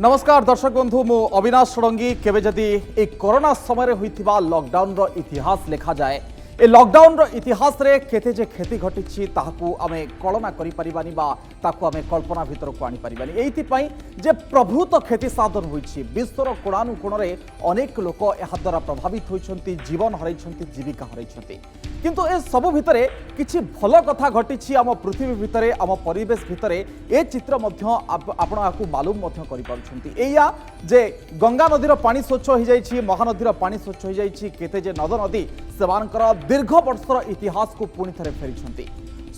नमस्कार दर्शक बंधु मु अविनाश षडंगी केवे जदि ए कोरोना समय होइथिबा लॉकडाउन रो इतिहास लिखा जाए ए लॉकडाउन रो इतिहास रे केते जे क्षति घटिछि ताहाकू आमे कल्पना करि परिबानी बा ताकू आमे कल्पना भीतर को आनी परिबानी एथि पई जे प्रभुत क्षति साधन होइछि विश्वर कोणानु कोण रे अनेक लोक एहा द्वारा प्रभावित होइछन्ति जीवन हरैछन्ति जीविका हरैछन्ति किंतु ए सब भितरे किछि भल कथा घटिछि आम पृथ्वी भितरे आम परिवेश भितरे ए चित्र मध्य आपण आकु मालूम मध्य करि पारुछन्ति एया जे गंगा नदीर पानी स्वच्छ हो जाइछि महानदीर पानी स्वच्छ हो जाइछि केते जे नद नदी सेमानकर दीर्घ वर्षर इतिहास को पुणी थे फेरी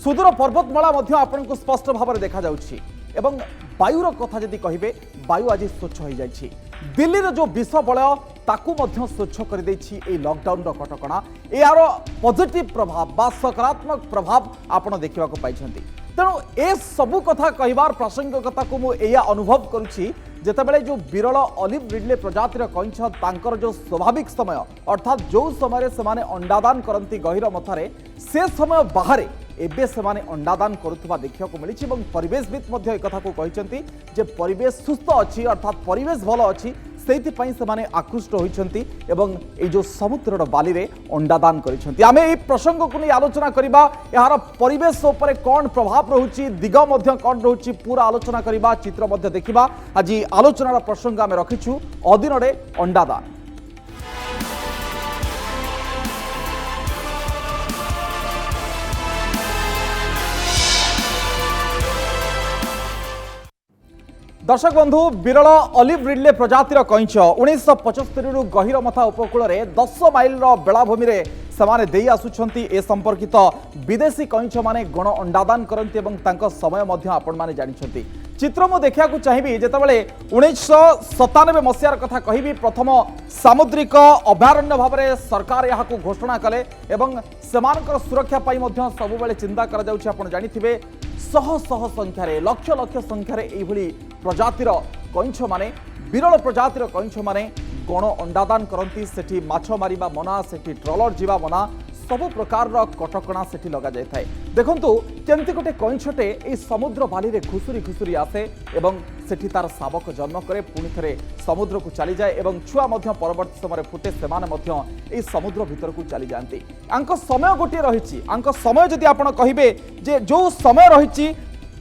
सुदूर पर्वतमाला आपको स्पष्ट भाव में देखा जाउछि एवं वायुर कथा जदि कहिबे वायु आज स्वच्छ हो जाइछि दिल्ली जो विष बलय ताकू मध्य स्वच्छ कर देछि ए लॉकडाउन रो कटकणा यार पॉजिटिव प्रभाव बा सकारात्मक प्रभाव आपण देखा पाइछन्ति तेणु ए सबु कथा कहबार प्रासंगिकता को मु एया अनुभव करुछि जेतेबेले जो विरल ऑलिव रिडले प्रजातिर कइंछ तांकर जो स्वाभाविक समय अर्थात जो समय से माने अंडादान करंती गहिर मथारे से समय बाहर एबे से माने अंडादान करुवा देखा मिली और परिवेशविद मध्य एक कथा को कहिसेंती जे परिवेश सुस्थ अच्छी अर्थात परिवेश भल अच्छी से माने आकृष्ट होइछन्ति एवं ए जो समुद्र बाली रे अंडादान करिछन्ति आमे ए प्रसंग को नहीं आलोचना करिबा यार परिवेश उपरे कौन प्रभाव रहुछि दिग मध्य कौन रहुछि पूरा आलोचना करिबा चित्र मध्य देखिबा आज आलोचनार प्रसंग आमे रखिछु अदिनरे अंडादान। दर्शक बंधु विरल ऑलिव रिडले प्रजातिर कइंछ 1975 रु गहिर मथा उपकूल में 10 माइल बेलाभूमि रे समाने देई आसुछंती ए संपर्कित विदेशी कइंछ माने गण अंडादान करंती एवं तांको समय मध्य आपण माने जानिछंती चित्र मु देखिया को चाहिबी जेतेबेले 1997 मसियार कथा कहिबी प्रथम सामुद्रिक अभयारण्य भाव में सरकार यहाँ को घोषणा कले एवं सेमानकर सुरक्षा पाई मध्य सब बेले चिंता करा जाउछि आपण जानिथिबे शह शह संख्यार लक्ष लक्ष संख्यार एभली प्रजातिर कइंछ माने विरल प्रजातिर कइंछ माने गण अंडादान करती सेठी माछ मारिबा मना सेठी ट्रॉलर जीवा मना सबु प्रकार कटकणा सेठी लगा जाय थाए देखंतु केमती गोटे कइंछटे ए समुद्र बाली रे घुसुरी घुसुरी आसे एवं सेठी तार शावक जन्म करे पुणी थे समुद्र को चली जाए एवं छुआ मध्य परवर्ती समय फुटे सेमाने मध्य ए समुद्र भीतर को चली जाती आंक समय गोटे रही आंक समय जदि आपण कहिबे जे जो समय रही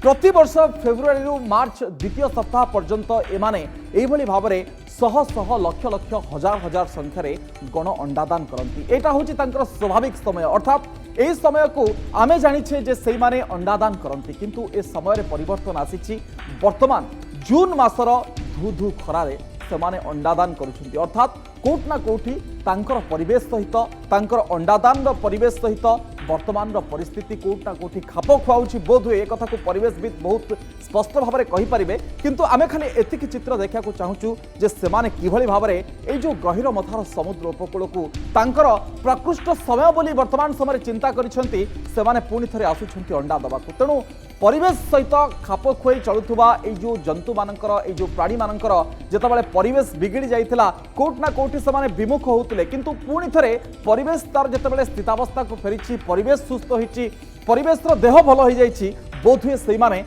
प्रति वर्ष फेब्रुआरी रु मार्च द्वितीय सप्ताह पर्यंत एमाने एभली भाव में शह शह लक्ष लक्ष हजार हजार संख्यार गण अंडादान करती एटा होची तांकर स्वाभाविक समय अर्थात ए समय को आमे जानिछे जे सेई माने अंडादान करती किंतु ए समय परिवर्तन आसीछि वर्तमान जून मासर धू धू खरारे सेमाने अंडादान करुछन्ति अर्थात कोट ना कोठी तांकर परिवेश सहित तांकर अंडादान परिवेश सहित वर्तमान परिस्थिति कोट ना कोठी खाप खुआउछि बोध हुए एक कथा को परिवेशविद बहुत स्पष्ट भाव में कहींपारे किंतु आमे खाली एतिक चित्र देखा चाहूँ जे सेमाने किभली भाव में ए जो गहिर मथार समुद्र उपकूल को तांकर प्रकृष्ट समय बोली वर्तमान समय चिंता करिसेंति सेमाने पुणी थे आसुछन्ति अंडा दबाकू तेणु परिवेश सहित खाप खुआई चलुवा जो जंतु मानकर जो प्राणी मानकर जेतेबेले परिवेश बिगिड़ी जाइथिला कोट ना कोठी सेमाने विमुख होउतले किंतु पुणी थे परिवेश तार जेतेबेले स्थितावस्था को फेरिछि परिवेश सुस्थ होइछि परिवेशर देह भल हो जाइछि बोध हुए से माने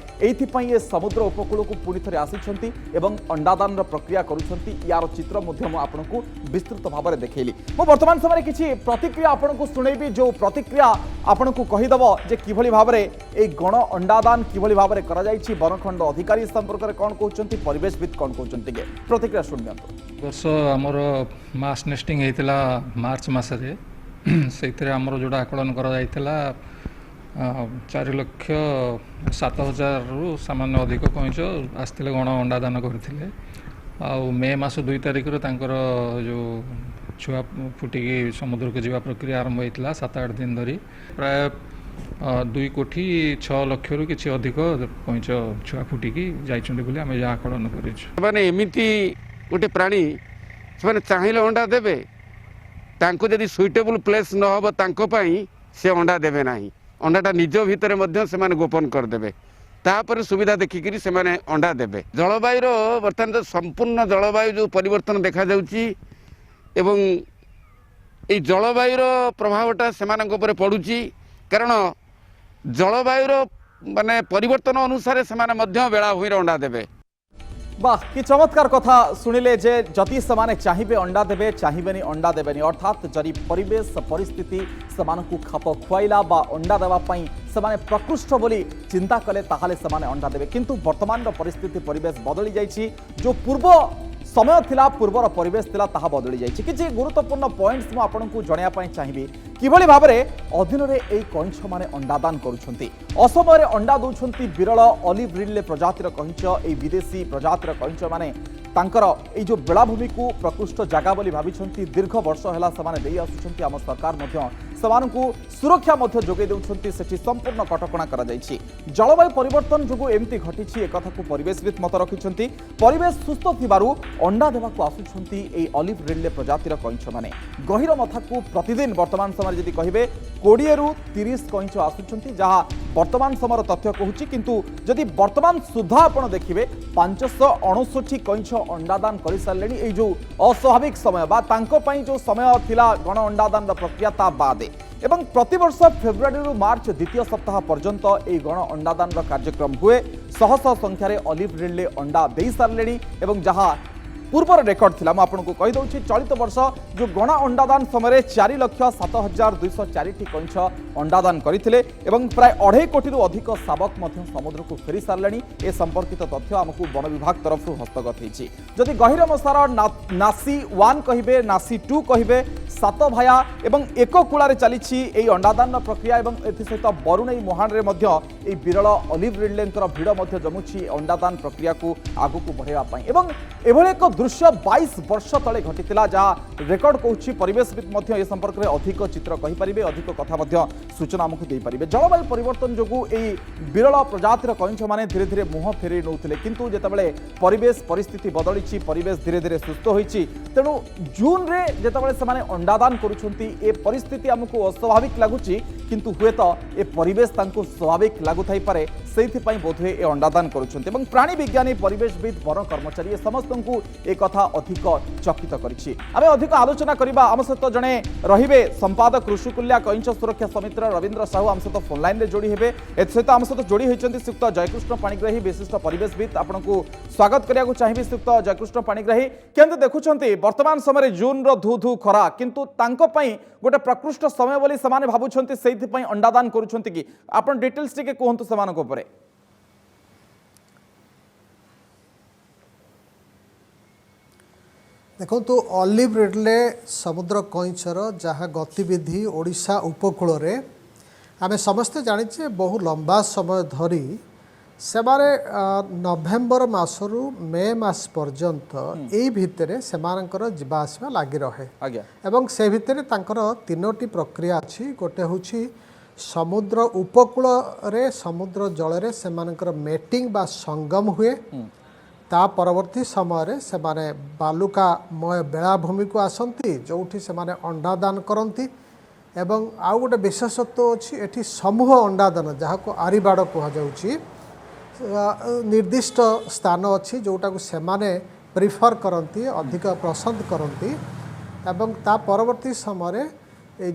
समुद्र उपकूल को पुणी थे आसी एवं अंडादान प्रक्रिया करुछन्ति यार चित्र आपको विस्तृत भाव में देखली मो वर्तमान समय किसी प्रतिक्रिया आपको शुणेबी जो प्रतिक्रिया आपको कहीदेव जे किभली भाव में ए गण अंडादान किभली भाव में करा जाइछि वनखंड अधिकारी संपर्क में कौन कहते परिवेशविद कौन कहते प्रतिक्रिया शुणु वर्ष आमर मास नेस्टिंग होता मार्च मसरे से आमर जोड़ा आकलन कर 4,07,000 रु सामान्य अधिक कइंच आसते गण अंडादान करते मे मास 2 तारिख जो छुआ फुटिकी समुद्र को जीवा प्रक्रिया आरंभ होता 7-8 दिन धरी प्राय 2,06,00,000 रु किसी अधिक कइंच छुआ फुटिकी जाइछन्ति आम आकलन करमिति गोटे प्राणी से चाहिए अंडा देवे जदि सुइटेबल प्लेस न हो से अंडा देवे ना अंडाटा निज भितर से गोपन करदे तापर सुविधा देखिक से अंडा देवे जलवायुर बर्तमान तो संपूर्ण जलवायु जो परिवर्तन देखा जाउची एवं ये जलवायुर प्रभावटा से पड़ुची कारण जलवायुर माने परिवर्तन अनुसार से बेलाभूमि अंडा देवे বাহ কি চমৎকার কথা শুনিলে যে যদি সেমানে চাহিবে অন্ডা দেবে চাহিবেনি অন্ডা দেবেনি অর্থাৎ যদি পরিবেশ পরিস্থিতি সেমানকু খাপ খুয়াইলা বা অন্ডা দেওয়া পাই সেমানে প্রকৃষ্ট বলি চিন্তা কলে তাহলে সেমানে অন্ডা দেবে কিন্তু বর্তমানর পরিস্থিতি পরিবেশ বদলি যাইছি যে পূর্ব সময় লা পূর্বর পরিবেশ লা তাহা বদলি যাইছি কিছু গুরুত্বপূর্ণ পয়েন্টস মু আপনার জনাইয়া পাই চাহিবি কিভাবে ভাবে অধীনরে এই কইଁଛ মানে অন্ডাদান করুଛନ୍ତି অসময়ে অন্ডা দৌঁଛନ୍ତି বিরল অলিভ রিডলে প্রজাতির কইଁଛ এই বিদেশী প্রজাতির কইଁଛ মানে তাঙ্কর এই যে বেলাভূমিকু প্রকৃষ্ট জায়গা বলে ভাবিଛନ୍ତି দীর্ঘ বর্ষ হেলা সেমানে দেই আসুଛନ୍ତି আম সরকার মধ্য সেমানকু সুরক্ষা মধ্য যোগাই দেউଛନ୍ତି সেটি সম্পূর্ণ কটকଣା করা যাইছি জলবায়ু পরিবর্তন যোগু এমতি ঘটিছি একথাকু পরিবেশবিদ মত রখিଛନ୍ତି পরিবেশ সুস্থ থিবারু অন্ডা দেবাকু আসুଛନ୍ତି এই অলিভ রিডলে প্রজাতির কইଁଛ মানে গহীর মথাকু প্রতিদিন বর্তমান সময় যদি কহিবে 20 রু 30 কইଁଛ আসুଛନ୍ତି যাহা বর্তমান সময়ের তথ্য কহুছি কিন্তু যদি বর্তমান সুদ্ধা আপন দেখিবে 559 কইଁଛ অন্ডাদান করে সারলেনি এই যে অস্বাভাবিক সময় বা তাঙ্ক পাই যে সময় থিলা গণ অন্ডাদানর প্রক্রিয়া তা বাদে এবং প্রতিবর্ষ ফেব্রুয়ারি রু মার্চ দ্বিতীয় সপ্তাহ পর্যন্ত এই গণ অন্ডাদানর কার্যক্রম হুয়ে শহ শহ সংখ্যার অলিভ রিডলে অন্ডা দেই সারলেনি এবং যাহা पूर्वर रेकर्ड थिला मैं आपको कहीदे चलित वर्ष जो गण अंडादान समय 4,07,204 कइଁଛ अंडादान करते प्राय 2.5 कोटी अधिक शावक समुद्र को फेरी सारे ए संपर्कित तथ्य आमको वन विभाग तरफ हस्तगत होती जदि गहिर मशार नासी 1 कहे नासी 2 कहे सात भाया एवं एक कूलार चली अंडादान प्रक्रिया सहित बरुणई मुहाण में विरल अलिव रिडलेंकर भिड़ जमुची अंडादान प्रक्रिया को आगू को बढ़ावाई एभली एक दृश्य 22 वर्ष तले घटिला जहाँ रेकर्ड कहूँ परिवेशविद ए संपर्क में अधिक चित्र कहींपारे अधिक कथा सूचना आमको देपारे जलवायु परिवर्तन जो विरल प्रजातिर कइଁଛ माने धीरे धीरे मुह फेरी नौते किंतु जितेबाला परिवेश परिस्थिति बदली परिवेश धीरे धीरे सुस्थ होती तेणु जून रे जितेबाला से अंडादान करुछंती ए परिस्थिति आमको अस्वाभाविक लगुच किंतु हुए तो ए परिवेश तांको स्वाभाविक लगुथाई पारे सेइथिपाई बोधे ए अंडादान करुछंती एवं प्राणी विज्ञानी परिवेशविद वन कर्मचारी समस्त को ए कथा अधिक चकित करिछि आमे अधिक आलोचना करिबा आम सहित जणे रहिबे संपादक ऋषिकुल्या कइଁଛ सुरक्षा समितिर रवींद्र साहू आम सहित फोन लाइन रे जोड़ी हेबे एसहित आम सहित जोड़ी होइछंती श्रीयुक्त जयकृष्ण पाणिग्राही विशिष्ट परिवेशविद आपनकु स्वागत करिया को चाहिबी श्रीयुक्त जयकृष्ण पाणिग्राही केंते देखुछंती वर्तमान समय जून रो धू धू खरा किंतु तांको पई गोटे प्रकृष्ट समय बोली समाने भाबुछंती सेइथिपाई अंडादान करूछंती कि आपन डिटेल्स टिके कहंतु समानको परे देखो तो ऑलिव रिडले समुद्र कइଁଛର जहाँ गतिविधि ओडिशा उपकूल रे आमे समस्ते जानिछे बहु लंबा समय धरी सेमारे नवेम्बर मासरू मे मास पर्यंत एई भितरे सेमानकर जीवा आसवा लागि रहे एवं से भितरे तांकर तीनोटी प्रक्रिया अछि गोटे होछि समुद्र उपकूल रे समुद्र जल रे सेमानकर मेटिंग बा संगम हुए ता परवर्ती समय से माने बालुकामय बेलाभूमि को आसती जो से माने अंडादान करती एवं आउ गोटे विशेषत्व अच्छी एठी समूह अंडादान जहाँ को आरिबाड़ कहुच्छी निर्दिष्ट स्थान अच्छी जोटा को सेमाने प्रिफर करती अधिक पसंद करती एवं ता परवर्ती समय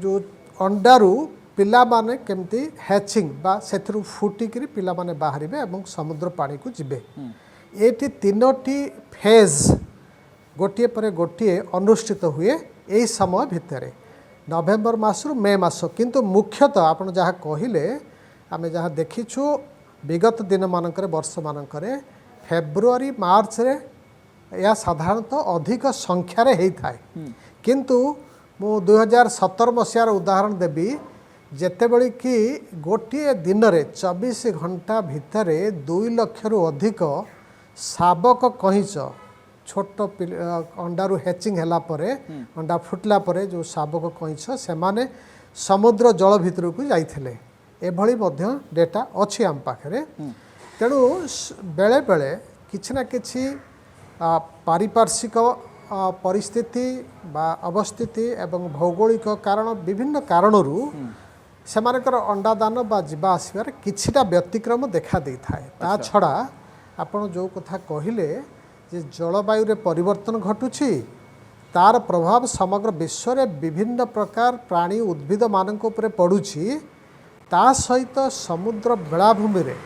जो अंडारू पिला माने केमती हैचिंग बा सेथरु फुटिकी पिला माने बाहरिबे एवं समुद्र पानी को जिबे एटी तीनोटी फेज गोटे पर गोटे अनुष्ठित हुए यही समय भितर नवेम्बर मासरू मे मास किंतु मुख्यतः आपन जहाँ कहले आम जहाँ देखीछु विगत दिन मानकर वर्ष मानकर फेब्रुआरी मार्च रे या साधारणतः अधिक संख्यार होता है किंतु मु 2017 मसीहार उदाहरण देवी जेतेबेले कि गोटे दिन में 24 घंटा भितर 2 लाख रु अधिक शावक कइଁଛ छोट अंडारू हैचिंग हैला परे अंडा फुटला परे जो शावक कइଁଛ से माने समुद्र जल भितर को जाइथिले एभली मध्य डेटा अच्छी आम पाखे तेणु बेले बेले किछि ना किछि पारिपार्श्विक परिस्थिति बा अवस्थिति एवं भौगोलिक कारण विभिन्न कारणरू सेमानकर अंडादान बा जीवा आसबार किछिटा व्यतिक्रम देखा देई थाए ता छड़ा आपण जो कथा कहले जे जलवायु रे परिवर्तन घटुछि तार प्रभाव समग्र विश्व रे विभिन्न प्रकार प्राणी उद्भिद मानक उपरे पड़ुछि ता सहित समुद्र बेलाभूमि रे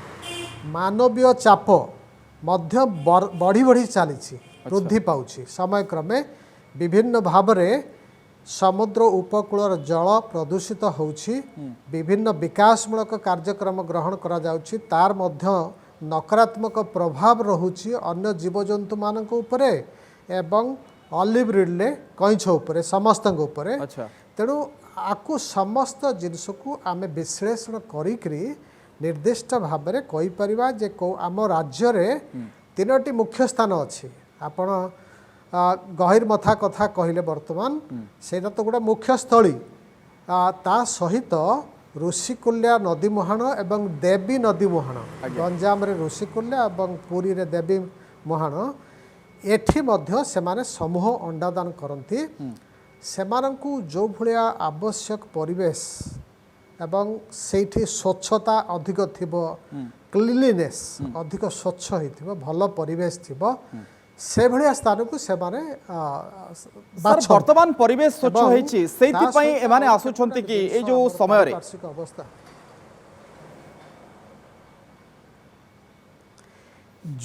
मानवीय चाप ମଧ୍ୟ ବଢ଼ି ବଢ଼ି ଚାଲିଛି ବୃଦ୍ଧି ପାଉଛି ସମୟ କ୍ରମେ ବିଭିନ୍ନ ଭାବରେ ସମୁଦ୍ର ଉପକୂଳର ଜଳ ପ୍ରଦୂଷିତ ହେଉଛି ବିଭିନ୍ନ ବିକାଶମୂଳକ କାର୍ଯ୍ୟକ୍ରମ ଗ୍ରହଣ କରାଯାଉଛି ତାର ମଧ୍ୟ ନକାରାତ୍ମକ ପ୍ରଭାବ ରହୁଛି ଅନ୍ୟ ଜୀବଜନ୍ତୁମାନଙ୍କ ଉପରେ ଏବଂ ଅଲିଭ ରିଡଲେ କଇଁଛ ଉପରେ ସମସ୍ତଙ୍କ ଉପରେ ଆଚ୍ଛା ତେଣୁ ଆକୁ ସମସ୍ତ ଜିନିଷକୁ ଆମେ ବିଶ୍ଳେଷଣ କରିକିରି ନିର୍ଦ୍ଦିଷ୍ଟ ଭାବରେ କହିପାରିବା ଯେ ଆମ ରାଜ୍ୟରେ ତିନୋଟି ମୁଖ୍ୟ ସ୍ଥାନ ଅଛି ଆପଣ ଗହିରମଥା କଥା କହିଲେ ବର୍ତ୍ତମାନ ସେଇଟା ତ ଗୋଟେ ମୁଖ୍ୟ ସ୍ଥଳୀ ତା ସହିତ ଋଷିକୁଲ୍ୟା ନଦୀ ମୁହାଣ ଏବଂ ଦେବୀ ନଦୀ ମୁହାଣ ଗଞ୍ଜାମରେ ଋଷିକୁଲ୍ୟା ଏବଂ ପୁରୀରେ ଦେବୀ ମୁହାଣ ଏଠି ମଧ୍ୟ ସେମାନେ ସମୂହ ଅଣ୍ଡାଦାନ କରନ୍ତି ସେମାନଙ୍କୁ ଯେଉଁ ଭଳିଆ ଆବଶ୍ୟକ ପରିବେଶ ଏବଂ ସେଇଠି ସ୍ୱଚ୍ଛତା ଅଧିକ ଥିବ କ୍ଲିନିନେସ୍ ଅଧିକ ସ୍ୱଚ୍ଛ ହେଇଥିବ ଭଲ ପରିବେଶ ଥିବ ସେଭଳିଆ ସ୍ଥାନକୁ ସେମାନେ ବର୍ତ୍ତମାନ ପରିବେଶ ସ୍ୱଚ୍ଛ ହେଇଛି ସେଇଥିପାଇଁ ଏମାନେ ଆସୁଛନ୍ତି କି ଏଇ ଯୋଉ ସମୟରେ ଅବସ୍ଥା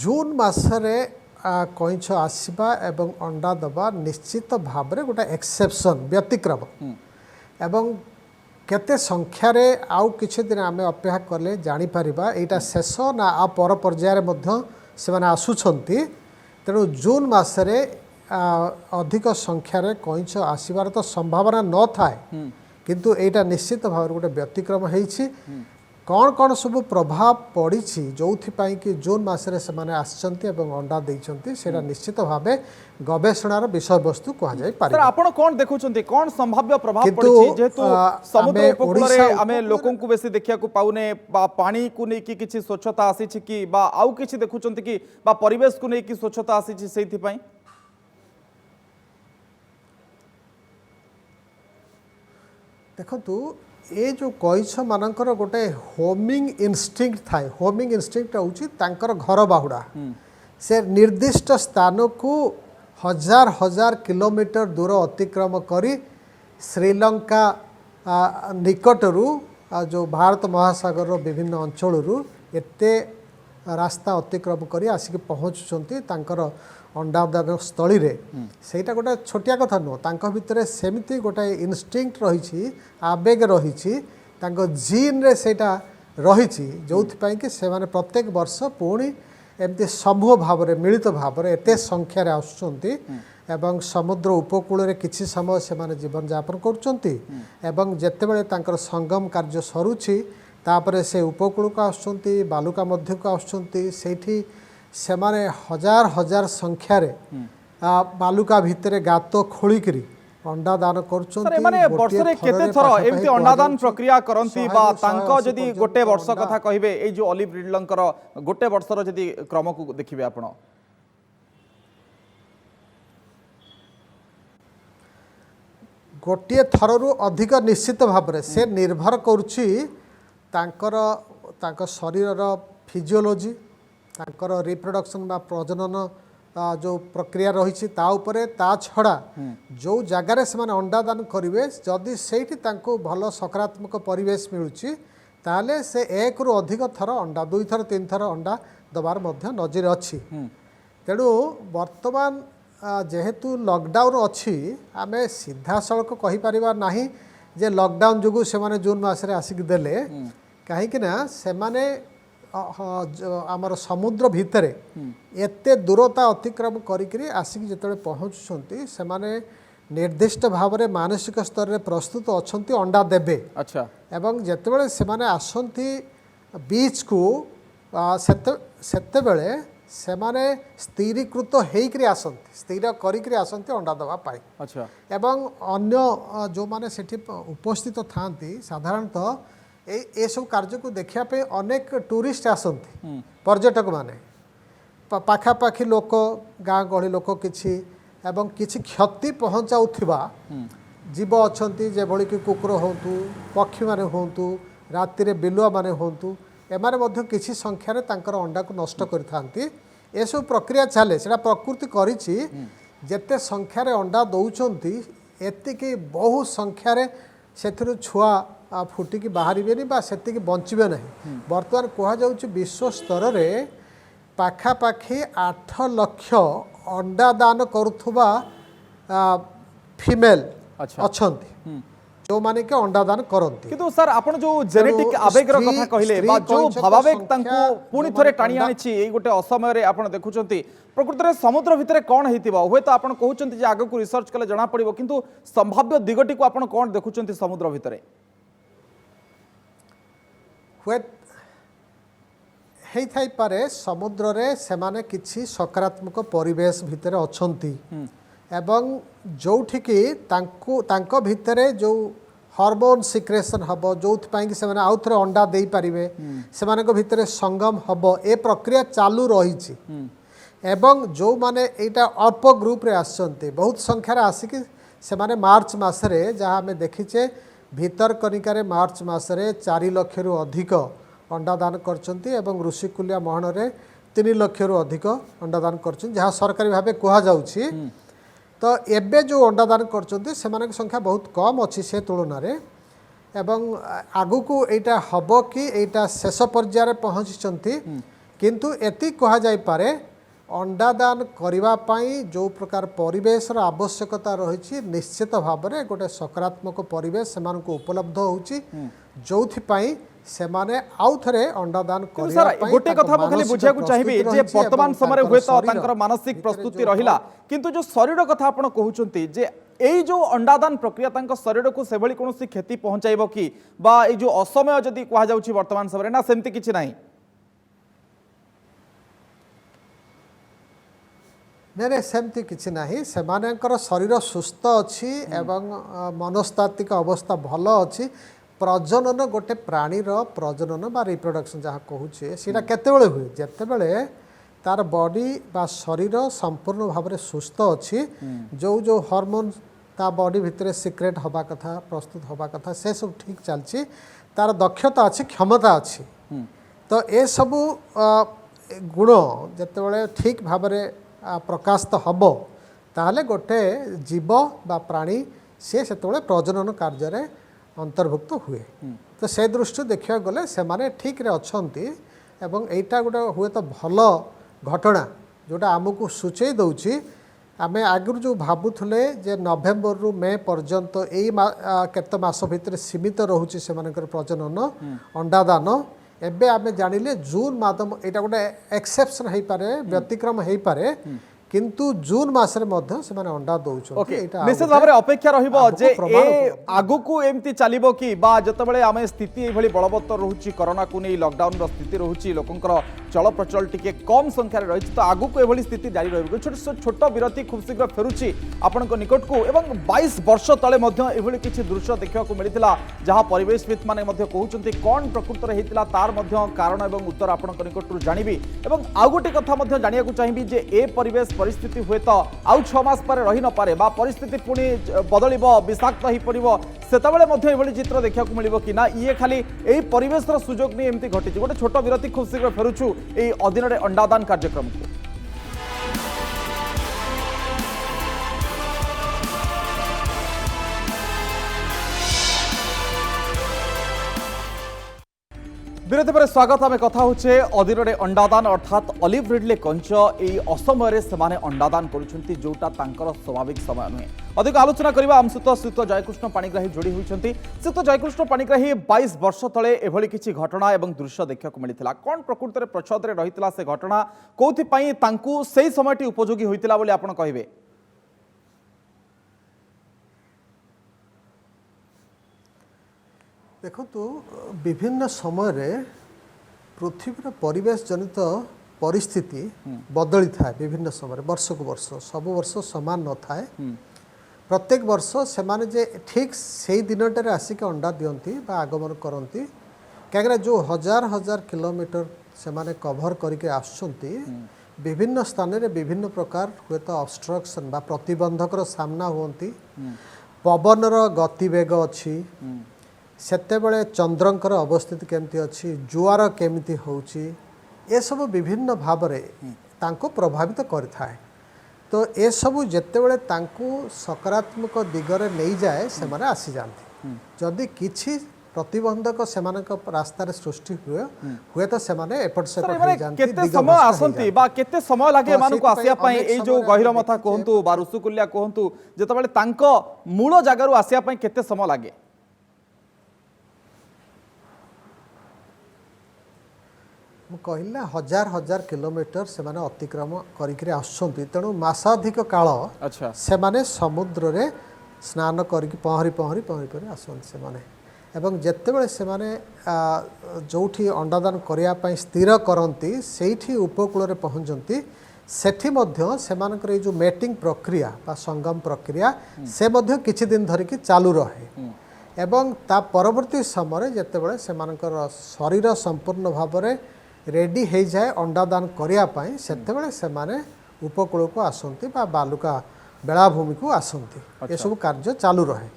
ଜୁନ୍ ମାସରେ କଇଁଛ ଆସିବା ଏବଂ ଅଣ୍ଡା ଦେବା ନିଶ୍ଚିତ ଭାବରେ ଗୋଟେ ଏକ୍ସେପସନ୍ ବ୍ୟତିକ୍ରମ ଏବଂ କେତେ ସଂଖ୍ୟାରେ ଆଉ କିଛି ଦିନ ଆମେ ଅପେକ୍ଷା କଲେ ଜାଣିପାରିବା ଏଇଟା ଶେଷ ନା ଆଉ ପର ପର୍ଯ୍ୟାୟରେ ମଧ୍ୟ ସେମାନେ ଆସୁଛନ୍ତି ତେଣୁ ଜୁନ୍ ମାସରେ ଅଧିକ ସଂଖ୍ୟାରେ କଇଁଛ ଆସିବାର ତ ସମ୍ଭାବନା ନଥାଏ କିନ୍ତୁ ଏଇଟା ନିଶ୍ଚିତ ଭାବରେ ଗୋଟେ ବ୍ୟତିକ୍ରମ ହେଇଛି କ'ଣ ସବୁ ପ୍ରଭାବ ପଡ଼ିଛି ଯେଉଁଥିପାଇଁ କି ଜୁନ୍ ମାସରେ ସେମାନେ ଆସିଛନ୍ତି ଏବଂ ଅଣ୍ଡା ଦେଇଛନ୍ତି ସେଇଟା ନିଶ୍ଚିତ ଭାବେ ଗବେଷଣାର ବିଷୟବସ୍ତୁ କୁହାଯାଇପାରିବ ଆପଣ କ'ଣ ଦେଖୁଛନ୍ତି କ'ଣ ସମ୍ଭାବ୍ୟ ପ୍ରଭାବ ପଡ଼ିଛି ଯେହେତୁ ସମୁଦ୍ର ଉପକୂଳରେ ଆମେ ଲୋକଙ୍କୁ ବେଶୀ ଦେଖିବାକୁ ପାଉନେ ବା ପାଣିକୁ ନେଇକି କିଛି ସ୍ୱଚ୍ଛତା ଆସିଛି କି ବା ଆଉ କିଛି ଦେଖୁଛନ୍ତି କି ବା ପରିବେଶକୁ ନେଇକି ସ୍ୱଚ୍ଛତା ଆସିଛି ସେଇଥିପାଇଁ ଦେଖନ୍ତୁ ये जो कईछ मानकर गोटे होमिंग इनस्टिंक्ट थाए होमिंग इनस्टिंक्ट होउची तांकर घर बाहुड़ा से निर्दिष्ट स्थान को हजार हजार किलोमीटर दूर अतिक्रम करी श्रीलंका निकटरू जो भारत महासागर विभिन्न अंचल एते रास्ता अतिक्रम करी आसिक पहुँचुंट तांकर अंडादान स्थली रे सेटा गोटे छोटिया कथा नुह तांको भितरे सेमिति गोटे इनस्टिंक्ट रही आवेग रही जीन रे सेटा रही जोपाई कि से माने प्रत्येक वर्ष पुणी एमती समूह भाव में मिलित भाव में एत संख्यार आसुंच एवं समुद्र उपकूल रे किछि समय से माने जीवन यापन करुँच जितेबाला तांकर संगम कार्य सरुछि तापरे से उपकूल को आसुंच बालुका मध्य को आसुंच सेठी से माने हजार हजार संख्यार बालुका भितर गात खोलिकी अंडा दान अंडादान प्रक्रिया करती जदि गोटे वर्ष कथा कहे ये ऑलिव रिडलर गोटे वर्षर जदि क्रम को देखिए आपण गोटे थरु अधिक निश्चित भाव से निर्भर करुच्ची शरीर फिजियोलोजी तांकर रिप्रोडक्शन बा प्रजनन जो प्रक्रिया रही ता छड़ा जो जगार से अंडा दान करेंगे जदि से भल सकारात्मक परिवेश मिलूँ ताले से एक रु अधिक थर अंडा 2 थर 3 थर अंडा दबार नजर अच्छी तेणु वर्तमान जेहेतु लॉकडाउन अच्छी आम सीधा सड़क कहीपर ना जे लॉकडाउन जो से जून मासरे आसिक देले कहीं से आमर समुद्र भितर एते दूरता अतिक्रम करी आसिक जिते पहुँचुंट से निर्दिष्ट भाव में मानसिक स्तर में प्रस्तुत अच्छा अंडा देवे अच्छा एवं जितेबाला से आसती बीच को सेतेबेले से स्थिरीकृत होकर आसती स्थिर करी आसती अंडा देवाई अच्छा एवं अन्य जो मैंने सेठी उपस्थित था साधारणतः ये सब कार्य को देखापे अनेक टूरिस्ट आसती पर्यटक माने पाखापाखी लोक गाँ गहली लोक किछि एवं किछि क्षति पहुँचाउथिबा जीव अच्छी जेभली कि कुकुर होंतु पक्षी माने होंतु राति रे बिलुआ माने होंतु एमारे मध्य किछि संख्यार तांकर अंडा को नष्ट करिथांती ए सब प्रक्रिया चले सेटा प्रकृति करिछि जेते संख्यार अंडा दौचंती एतिकी बहु संख्यार सेथिरु छुआ फुटिकी बाहर से बंचे ना बर्तमान कहुच्छी विश्व स्तर में ପାଖାପାଖି 8 ଲକ୍ଷ ଅଣ୍ଡା ଦାନ କରୁଥିବା ଫିମେଲ ଆଚ୍ଛା। ଅଛନ୍ତି ଯେଉଁମାନେ କି ଅଣ୍ଡା ଦାନ କରନ୍ତି। କିନ୍ତୁ ସାର୍ ଆପଣ ଯୋଉ ଜେନେଟିକ ଆବେଗର କଥା କହିଲେ ବା ଯୋଉ ଭାବାବେଗ ତାଙ୍କୁ ପୁଣି ଥରେ ଟାଣି ଆଣିଛି ଏଇ ଗୋଟେ ଅସମୟରେ ଆପଣ ଦେଖୁଛନ୍ତି ପ୍ରକୃତରେ ସମୁଦ୍ର ଭିତରେ କ'ଣ ହେଇଥିବ ହୁଏତ ଆପଣ କହୁଛନ୍ତି ଯେ ଆଗକୁ ରିସର୍ଚ୍ଚ କଲେ ଜଣା ପଡ଼ିବ କିନ୍ତୁ ସମ୍ଭାବ୍ୟ ଦିଗଟିକୁ ଆପଣ କ'ଣ ଦେଖୁଛନ୍ତି ସମୁଦ୍ର ଭିତରେ? ହୁଏ ହେଇଥାଇପାରେ ସମୁଦ୍ରରେ ସେମାନେ କିଛି ସକାରାତ୍ମକ ପରିବେଶ ଭିତରେ ଅଛନ୍ତି ଏବଂ ଯେଉଁଠିକି ତାଙ୍କ ଭିତରେ ଯେଉଁ ହରମୋନ୍ ସିକ୍ରେସନ୍ ହେବ ଯେଉଁଥିପାଇଁ କି ସେମାନେ ଆଉ ଥରେ ଅଣ୍ଡା ଦେଇପାରିବେ ସେମାନଙ୍କ ଭିତରେ ସଙ୍ଗମ ହେବ ଏ ପ୍ରକ୍ରିୟା ଚାଲୁ ରହିଛି ଏବଂ ଯେଉଁମାନେ ଏଇଟା ଅଳ୍ପ ଗ୍ରୁପ୍ରେ ଆସିଛନ୍ତି ବହୁତ ସଂଖ୍ୟାରେ ଆସିକି ସେମାନେ ମାର୍ଚ୍ଚ ମାସରେ ଯାହା ଆମେ ଦେଖିଛେ ଭିତରକନିକାରେ ମାର୍ଚ୍ଚ ମାସରେ 4 ଲକ୍ଷରୁ ଅଧିକ ଅଣ୍ଡା ଦାନ କରିଛନ୍ତି ଏବଂ ଋଷିକୁଲିଆ ମହଣରେ 3 ଲକ୍ଷରୁ ଅଧିକ ଅଣ୍ଡା ଦାନ କରିଛନ୍ତି ଯାହା ସରକାରୀ ଭାବେ କୁହାଯାଉଛି। ତ ଏବେ ଯେଉଁ ଅଣ୍ଡା ଦାନ କରୁଛନ୍ତି ସେମାନଙ୍କ ସଂଖ୍ୟା ବହୁତ କମ୍ ଅଛି ସେ ତୁଳନାରେ ଏବଂ ଆଗକୁ ଏଇଟା ହେବ କି ଏଇଟା ଶେଷ ପର୍ଯ୍ୟାୟରେ ପହଞ୍ଚିଛନ୍ତି କିନ୍ତୁ ଏତିକି କୁହାଯାଇପାରେ ଅଣ୍ଡା ଦାନ କରିବା ପାଇଁ ଯେଉଁ ପ୍ରକାର ପରିବେଶର ଆବଶ୍ୟକତା ରହିଛି ନିଶ୍ଚିତ ଭାବରେ ଗୋଟେ ସକାରାତ୍ମକ ପରିବେଶ ସେମାନଙ୍କୁ ଉପଲବ୍ଧ ହେଉଛି ଯେଉଁଥିପାଇଁ ସେମାନେ ଆଉ ଥରେ ଅଣ୍ଡା ଦାନ କରିବା ପାଇଁ ଗୋଟେ କଥା ମୁଁ ଖାଲି ବୁଝିବାକୁ ଚାହିଁବି ଯେ ବର୍ତ୍ତମାନ ସମୟରେ ହୁଏତ ତାଙ୍କର ମାନସିକ ପ୍ରସ୍ତୁତି ରହିଲା କିନ୍ତୁ ଯୋଉ ଶରୀର କଥା ଆପଣ କହୁଛନ୍ତି ଯେ ଏଇ ଯୋଉ ଅଣ୍ଡାଦାନ ପ୍ରକ୍ରିୟା ତାଙ୍କ ଶରୀରକୁ ସେଭଳି କୌଣସି କ୍ଷତି ପହଞ୍ଚାଇବ କି ବା ଏଇ ଯୋଉ ଅସମୟ ଯଦି କୁହାଯାଉଛି ବର୍ତ୍ତମାନ ସମୟରେ ନା ସେମିତି କିଛି ନାହିଁ? ନାଇଁ ସେମିତି କିଛି ନାହିଁ ସେମାନଙ୍କର ଶରୀର ସୁସ୍ଥ ଅଛି ଏବଂ ମନସ୍ତାତ୍ତ୍ୱିକ ଅବସ୍ଥା ଭଲ ଅଛି। ପ୍ରଜନନ ଗୋଟେ ପ୍ରାଣୀର ପ୍ରଜନନ ବା ରିପ୍ରଡକ୍ସନ୍ ଯାହା କହୁଛେ ସେଇଟା କେତେବେଳେ ହୁଏ ଯେତେବେଳେ ତାର ବଡି ବା ଶରୀର ସମ୍ପୂର୍ଣ୍ଣ ଭାବରେ ସୁସ୍ଥ ଅଛି ଯୋଉ ହରମୋନ୍ ତା ବଡି ଭିତରେ ସିକ୍ରେଟ୍ ହେବା କଥା ପ୍ରସ୍ତୁତ ହେବା କଥା ସେ ସବୁ ଠିକ୍ ଚାଲିଛି ତାର ଦକ୍ଷତା ଅଛି କ୍ଷମତା ଅଛି ତ ଏସବୁ ଗୁଣ ଯେତେବେଳେ ଠିକ୍ ଭାବରେ ପ୍ରକାଶିତ ହେବ ତାହେଲେ ଗୋଟେ ଜୀବ ବା ପ୍ରାଣୀ ସେ ସେତେବେଳେ ପ୍ରଜନନ କାର୍ଯ୍ୟରେ ଅନ୍ତର୍ଭୁକ୍ତ ହୁଏ। ତ ସେ ଦୃଷ୍ଟିରୁ ଦେଖିବାକୁ ଗଲେ ସେମାନେ ଠିକ୍ରେ ଅଛନ୍ତି ଏବଂ ଏଇଟା ଗୋଟେ ହୁଏତ ଭଲ ଘଟଣା ଯେଉଁଟା ଆମକୁ ସୂଚେଇ ଦେଉଛି ଆମେ ଆଗରୁ ଯେଉଁ ଭାବୁଥିଲେ ଯେ ନଭେମ୍ବରରୁ ମେ ପର୍ଯ୍ୟନ୍ତ ଏଇ କେତେ ମାସ ଭିତରେ ସୀମିତ ରହୁଛି ସେମାନଙ୍କର ପ୍ରଜନନ ଅଣ୍ଡାଦାନ ଏବେ ଆମେ ଜାଣିଲେ ଜୁନ୍ ମାସ ଏଇଟା ଗୋଟେ ଏକ୍ସେପସନ୍ ହେଇପାରେ ବ୍ୟତିକ୍ରମ ହେଇପାରେ କିନ୍ତୁ ଜୁନ୍ ମାସରେ ମଧ୍ୟ ସେମାନେ ଅଣ୍ଡା ଦଉଛନ୍ତି। ନିଶ୍ଚିତ ଭାବରେ ଅପେକ୍ଷା ରହିବ ଯେ ଏ ଆଗକୁ ଏମିତି ଚାଲିବ କି ବା ଯେତେବେଳେ ଆମେ ସ୍ଥିତି ଏଇଭଳି ବଳବତ୍ତର ରହୁଛି କରୋନାକୁ ନେଇ ଲକଡାଉନର ସ୍ଥିତି ରହୁଛି ଲୋକଙ୍କର ଚଳପ୍ରଚଳ ଟିକେ କମ୍ ସଂଖ୍ୟାରେ ରହିଛି ତ ଆଗକୁ ଏଭଳି ସ୍ଥିତି ଜାରି ରହିବ। ଛୋଟ ବିରତି ଖୁବ୍ ଶୀଘ୍ର ଫେରୁଛି ଆପଣଙ୍କ ନିକଟକୁ ଏବଂ 22 ବର୍ଷ ତଳେ ମଧ୍ୟ ଏଭଳି କିଛି ଦୃଶ୍ୟ ଦେଖିବାକୁ ମିଳିଥିଲା ଯାହା ପରିବେଶବିତ୍ ମାନେ ମଧ୍ୟ କହୁଛନ୍ତି କ'ଣ ପ୍ରକୃତରେ ହେଇଥିଲା ତାର ମଧ୍ୟ କାରଣ ଏବଂ ଉତ୍ତର ଆପଣଙ୍କ ନିକଟରୁ ଜାଣିବି ଏବଂ ଆଉ ଗୋଟେ କଥା ମଧ୍ୟ ଜାଣିବାକୁ ଚାହିଁବି ଯେ ଏ ପରିବେଶ परिस्थिति हुए तो आउ 6 मास पर रही न पारे बा परिस्थिति पुणी बदलिब विषाक्त हो पड़ो से चित्र देखा मिल कि ना ये खाली यही परिवेशर सुजोग नहीं एमती घटी गोटे छोट विरति खूब शीघ्र फेरुछु यही अधीन अंडादान कार्यक्रम को। विरति पर स्वागत आम कथा होचे अधीन अंडादान अर्थात ऑलिव रिडले कंच यही असमय से अंडादान करुछंती जोटा तांकर स्वाभाविक समय नुहे। अधिक आलोचना करबा आम सहित श्रीयुत जयकृष्ण पाणिग्राही जोड़ी होइछंती। श्रीयुत जयकृष्ण पाणिग्राही 22 वर्ष तले एभली किछि घटना एवं दृश्य देखा मिलता कौन प्रकृत में प्रच्छद रे रहितला से घटना कोथि पई तांकु सेही समयटी उपयोगी होइतिला बोली आपण कहिबे? देखो तो विभिन्न समय पृथ्वीर परिवेश जनित परिस्थिति बदली था विभिन्न समय वर्ष को वर्ष सब वर्ष समान न थाए प्रत्येक वर्ष सेमाने जे ठीक से दिनटे आसिक अंडा दियंती बा आगमन करती कहीं जो हजार हजार किलोमीटर सेमाने कभर करके आसुंती विभिन्न स्थान रे विभिन्न प्रकार हुए तो ऑब्स्ट्रक्शन बा प्रतिबंधकर सामना होती पवनर गतिवेग अच्छी सेतेबेले चंद्रंकर अवस्थिति केमती अच्छी जुआर केमिति होउची ए सब विभिन्न भावरे तांको प्रभावित करथाए। तो ए सब जेतेबेले तांको सकारात्मक दिगरे नहीं जाए से माने आसी जानती जदि किछि प्रतिबंधक सेमानक रास्तार सृष्टि हुए हुए तो सेमाने एपट सर, सेपट एमाने हो जांती केते समय आसंती बा केते समय लागे तो एमानकु सेति आसिया पई पई अनेक एई जो समय गहिर आमे मथा देखिछे। कहंतु बा रुसुकुलिया कहंतु जेतबेले तांको मूल जगारु आसिया पई केते समय लागे मु कहला हजार हजार किलोमीटर सेमाने अतिक्रम करिकरे आसुछंती तेणु मासाधिक काल अच्छा सेमाने समुद्र रे स्नान करिक पहरी पहरी पहरी पहरी आसुछंती सेमाने एवं जेतेबेले सेमाने जोठी अंडादान करिया पई स्थिर करंती सेठी उपकूल रे पहुंचंती सेठी मध्य सेमानकर ए जो मेटिंग प्रक्रिया बा संगम प्रक्रिया से मध्य किछि दिन धरिकी चालू रहे एवं ता परवर्ती समय जेतेबेले सेमानकर शरीर संपूर्ण भाबरे रेडी हो जाए अंडादान करने सेतेबेले सेमाने उपकूल को आसंती बा बालुका बेलाभूमि को आसंती ये सब कार्य चालू रहे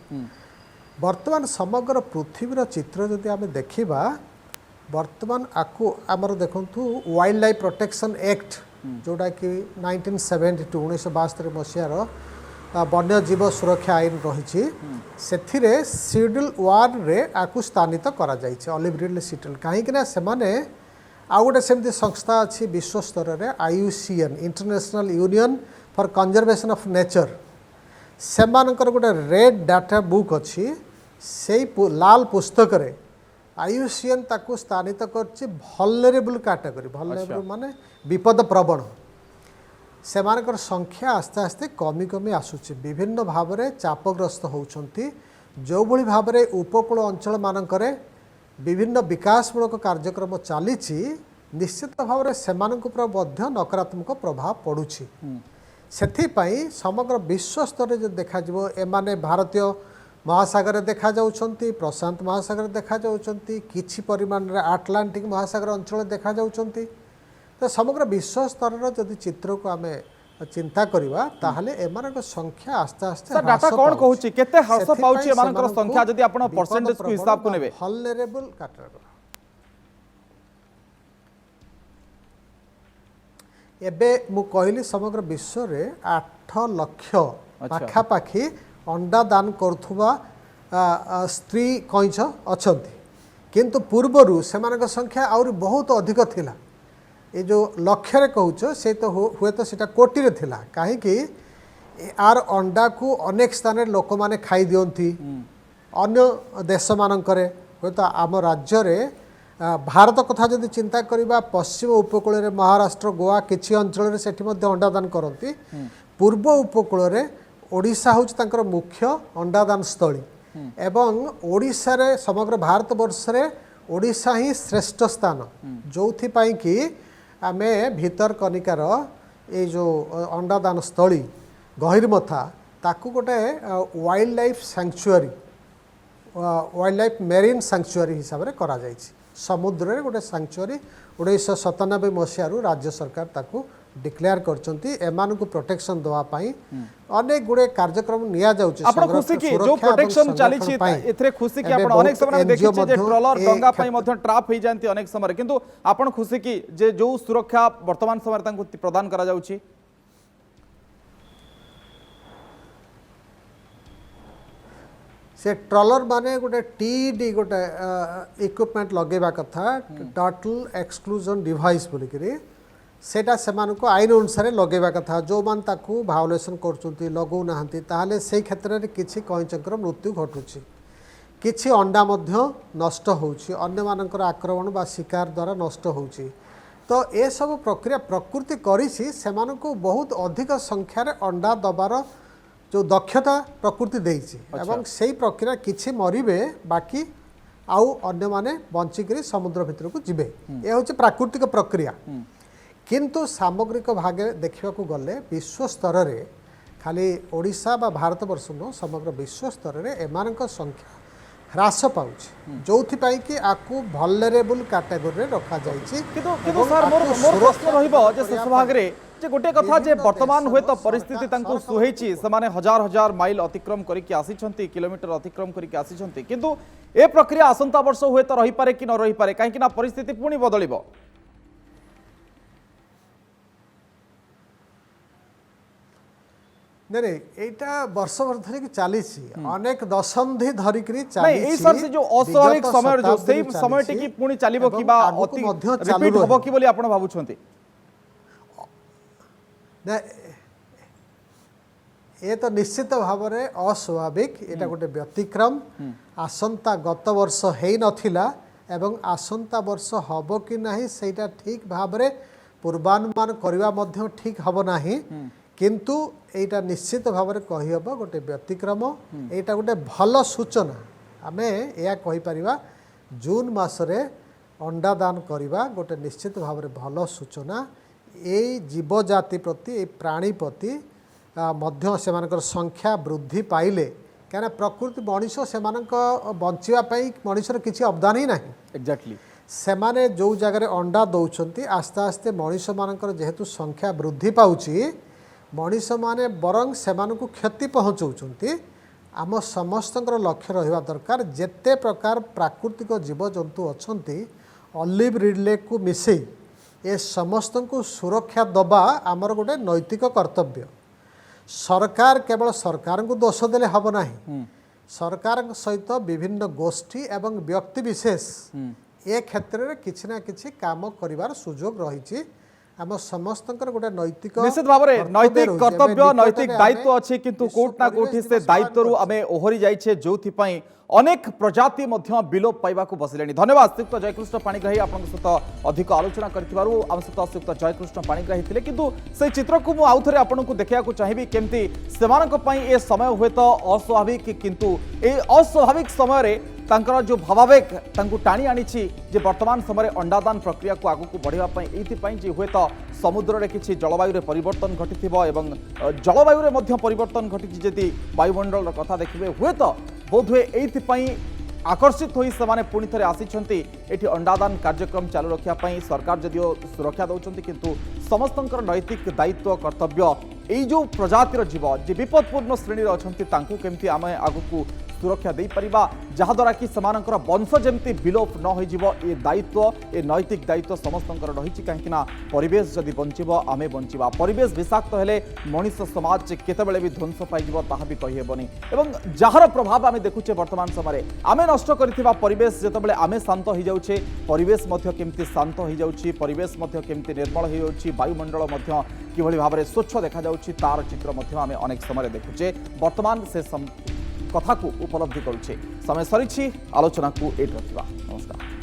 वर्तमान समग्र पृथ्वीर चित्र जदि आम देखा वर्तमान आकु आमर देखु वाइल्ड लाइफ प्रोटेक्शन एक्ट जोटा कि 1972 1972 मसीहार वन्यजीव सुरक्षा आईन रही से शेड्यूल 1 रे आकु स्थानित करा जाइछे ऑलिव रिडले शेड्यूल कहीं सेमाने आउ गोटे सेमती संस्था अच्छी विश्व स्तर में IUCN international union for conservation of nature से गोटे रेड डाटा बुक अच्छी से लाल पुस्तक रे IUCN ताकू स्थानित करछि वल्नरेबल कैटेगरी वल्नरेबल माने विपद प्रवण सेमानकर संख्या आस्ते आस्ते कमी कमी आसुछि विभिन्न भाव में चापग्रस्त होउछंती जो भली भाव में उपकूल अंचल मानकरे विभिन्न विकासमूलक कार्यक्रम चली निश्चित भाव में सेमानक उपर मध्य नकारात्मक प्रभाव पड़ुछि सेथिपाई समग्र विश्व स्तर जो देखा जिवो एमाने भारतीय महासागर देखा जाउछंती प्रशांत महासागर देखा जाउछंती किछि परिमाण रे आटलांटिक महासागर अंचल देखा जाउछंती तो समग्र विश्व स्तर जदि चित्र को आमे चिंता करिबा ताहले एमानक संख्या आस्ते आस्ते सर डाटा कोन कहूची केते ह्रास पाउची एमानकर संख्या जदि आपण परसेंटेज को हिसाब को नेबे वल्नरेबल कैटेगरी एबे मु कहली समग्र विश्व रे 8 लाख पाखा पाखी अंडा दान करुवा स्त्री कईंछ अछंती किंतु पूर्वरु सेमानक संख्या आउरी बहुत अधिक थिला ये जो लक्ष्य कहूच से तो हुए तो सीटा कोटी रे थिला काहे कि आर अंडा को अनेक स्थान लोक माने खाई दियंती अन्य देश मानकरे हुए तो आम राज्य रे भारत कथा जदि चिंता करिबा पश्चिम उपकूल रे महाराष्ट्र गोवा किछि अंचल रे सेठी मध्ये अंडादान करंती पूर्व उपकूल रे ओडिशा हूँ तांकर मुख्य अंडादान स्थली एवं ओडिशा रे समग्र भारत वर्ष रे ओडिशा ही श्रेष्ठ स्थान जोथि पाई कि आमे भीतर कनिकार ये जो अंडादान स्थली गहिरमथा ताकू गोटे wild life sanctuary wild life marine sanctuary हिसाब से करा जाइछि समुद्र रे गोटे सैंक्चुअरी 1997 मसीहारू राज्य सरकार ताकू डिक्लेयर करचंती एमानकु प्रोटेक्शन दवा पाई अनेक गुडे कार्यक्रम निया जाउछि आपण खुशी की जो प्रोटेक्शन चली छी एथरे खुशी की आपण अनेक समय देखि छी जे ट्रॉलर डंगा पई मध्ये ट्रैप होई जानती अनेक समय किंतु आपण खुशी की जे जो सुरक्षा वर्तमान समय तांकु प्रदान करा जाउछि से ट्रॉलर माने गोटे TD गोटे इक्विपमेंट लगेबा कथा टर्टल एक्सक्लूजन डिवाइस बोली करी सेटा सेमानको आईन अनुसार लगेबा कथा जो मान ताकू भायोलेशन करचुंती लगौ नाहंती ताहले सेही क्षेत्र रे किछि कईंचकर मृत्यु घटुछि किछि अंडा मध्य नष्ट होउछि अन्य मानकर आक्रमण बा शिकार द्वारा नष्ट होउछि तो ए सब प्रक्रिया प्रकृति करिछि सेमानको बहुत अधिक संख्या रे अंडा दबार जो दक्षता प्रकृति देइछि एवं सेही प्रक्रिया किछि मरिबे बाकी आउ अन्य माने बंचिकरी समुद्र भितर को जिबे ए होछि प्राकृतिक प्रक्रिया किंतु सामग्रिक भागे देखा गले विश्व स्तर रे खाली ओडिशा बा भारत वर्ष न समग्र विश्व स्तर रे एमानक संख्या ह्रास पाउछि जोथि पाई कि आकु वल्नरेबल कैटेगरी रे रखा जाइछि किंतु सर मोर प्रश्न रहिबो जे शेष भाग रे जे गोटे कथा जे वर्तमान हुए तो परिस्थिति तांकु सुहेछि समाने हजार हजार माइल अतिक्रम करिकि आसीछंती किलोमीटर अतिक्रम करिकि आसीछंती किंतु ए प्रक्रिया आसंता वर्ष हुए तो रहि पारे कि न रहि पारे काहे कि ना परिस्थिति पुनी बदलिबो नहीं नहीं এইটা বর্ষ বর্ষ ধরিকি চালিছি অনেক দশন্ধি ধরিকি नहीं চালিছি এই सर से जो अस्वाभाविक समय जो सेही समय टी पुणी चलिबो कि बा अति रिपीट होबो कि बोली आपण भाबुछंती ना ए तो निश्चित भाव में अस्वाभाविक एटा गोटे व्यतिक्रम आसंता गत वर्ष हेई नथिला एवं आसंता वर्ष हब कि नहीं सेटा ठीक भाव में पूर्वानुमान करवा मध्य ठीक हब नहीं किंतु एटा निश्चित भाव में कही हब गोटे व्यतिक्रम एटा गोटे भल सूचना आमे या कहि परिबा जून मासरे अंडा दान करवा गोटे निश्चित भाव में भल सूचना ए जीव जाति प्रति ए प्राणी प्रति मध्य सेमानकर संख्या वृद्धि पाइले क्या प्रकृति मनीष से बचापी मनीषर किसी अवदान ही ना एग्जैक्टली सेमाने जो जगह अंडा दौरान आस्ते आस्ते मनीष मानकर जेहेतु संख्या वृद्धि पाउची मनीष माने बरং सेमानकु क्षति पहुँचाउछंती आम समस्तंकर लक्ष्य रहिबा दरकार जेते प्रकार प्राकृतिक जीवजंतु अछंती ऑलिव रिडले को मिसई ए समस्त को सुरक्षा दबा आमर गोटे नैतिक कर्तव्य सरकार केवल सरकार को दोष देले हब नाही सरकार सहित विभिन्न गोष्ठी एवं व्यक्ति विशेष ए क्षेत्र में किसी ना किसी काम करिवार सुजोग रही आम समस्त गोटे नैतिक निश्चित भाव में नैतिक कर्तव्य नैतिक दायित्व अच्छी किंतु कोट ना कोठी से दायित्व आमे ओहरी जाइछे जोथिपाई अनेक प्रजाति मध्य विलोप पाइबाक बसिले धन्यवाद श्रीयुक्त जयकृष्ण पाणिग्राही आपन सहित अधिक आलोचना करथिबारु आम सहित श्रीयुक्त जयकृष्ण पाणिग्राही थिले किंतु से चित्र को मु आउथरे आपनकु देखियाकु चाहिबी केमती सेमानक पई ए समय हुए तो अस्वाभाविक किंतु ए अस्वाभाविक समय रे तांकर जो भावावेग तांकु टाणी आनीछि जे वर्तमान समय अंडादान प्रक्रिया को आगु बढ़िया एइथिपाई जे हुए तो समुद्र रे किछि जलवायु रे परिवर्तन घटिथिबो एवं जलवायु रे मध्य परिवर्तन घटिछि जदि वायुमंडल कथा देखिबे हुए तो बोध हुए एइथिपाई आकर्षित होई सेमाने पुणी थे आसी एठी अंडादान कार्यक्रम चालू रखापी सरकार जदिओ सुरक्षा दौरान किंतु समस्तंकर नैतिक दायित्व कर्तव्य यही जो प्रजातिर जीव जे विपदपूर्ण श्रेणी अच्छा केमती आम आगू सुरक्षा दे परिबा जहाद्वारा कि सेमानकर वंश जमती विलोप न हो ए दायित्व ए नैतिक दायित्व समस्तंकर रही कहीं परिवेश जदि बंचिब आमे बंचिबा परिवेश विषाक्त हेले मनीष समाज केतेबेले भी ध्वंस पाइब ताहा भी कहि हेबनी एवं जार प्रभाव आमे देखुचे वर्तमान समय आमे नष्ट करिथिबा परिवेश जेतेबेले आमे शांत हो जाउछे परिवेश मध्य केमती शांत हो जाउछि परिवेश मध्य केमती निर्मल हो जाउछि वायुमंडल मध्य किभଳି भाबरे स्वच्छ देखा जाउछि तार चित्र मध्य आमे अनेक समय देखुचे वर्तमान से कथा को उपलब्धि करुचे समय सरी आलोचना को एट रखा नमस्कार।